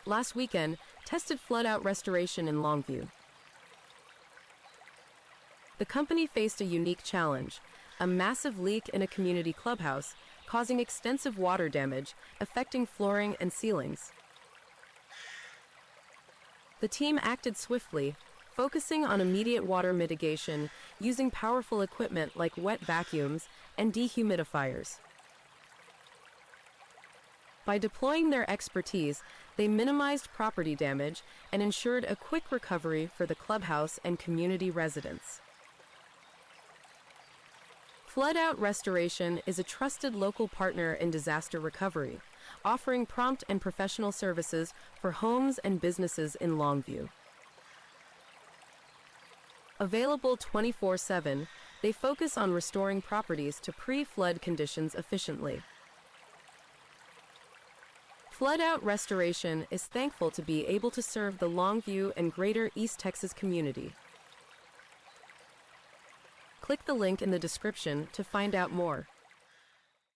last weekend, tested flood-out restoration in Longview. The company faced a unique challenge, a massive leak in a community clubhouse, causing extensive water damage, affecting flooring and ceilings. The team acted swiftly, focusing on immediate water mitigation using powerful equipment like wet vacuums and dehumidifiers. By deploying their expertise, they minimized property damage and ensured a quick recovery for the clubhouse and community residents. Flood-out Restoration is a trusted local partner in disaster recovery, offering prompt and professional services for homes and businesses in Longview. Available 24/7, they focus on restoring properties to pre-flood conditions efficiently. Flood-out Restoration is thankful to be able to serve the Longview and greater East Texas community. Click the link in the description to find out more.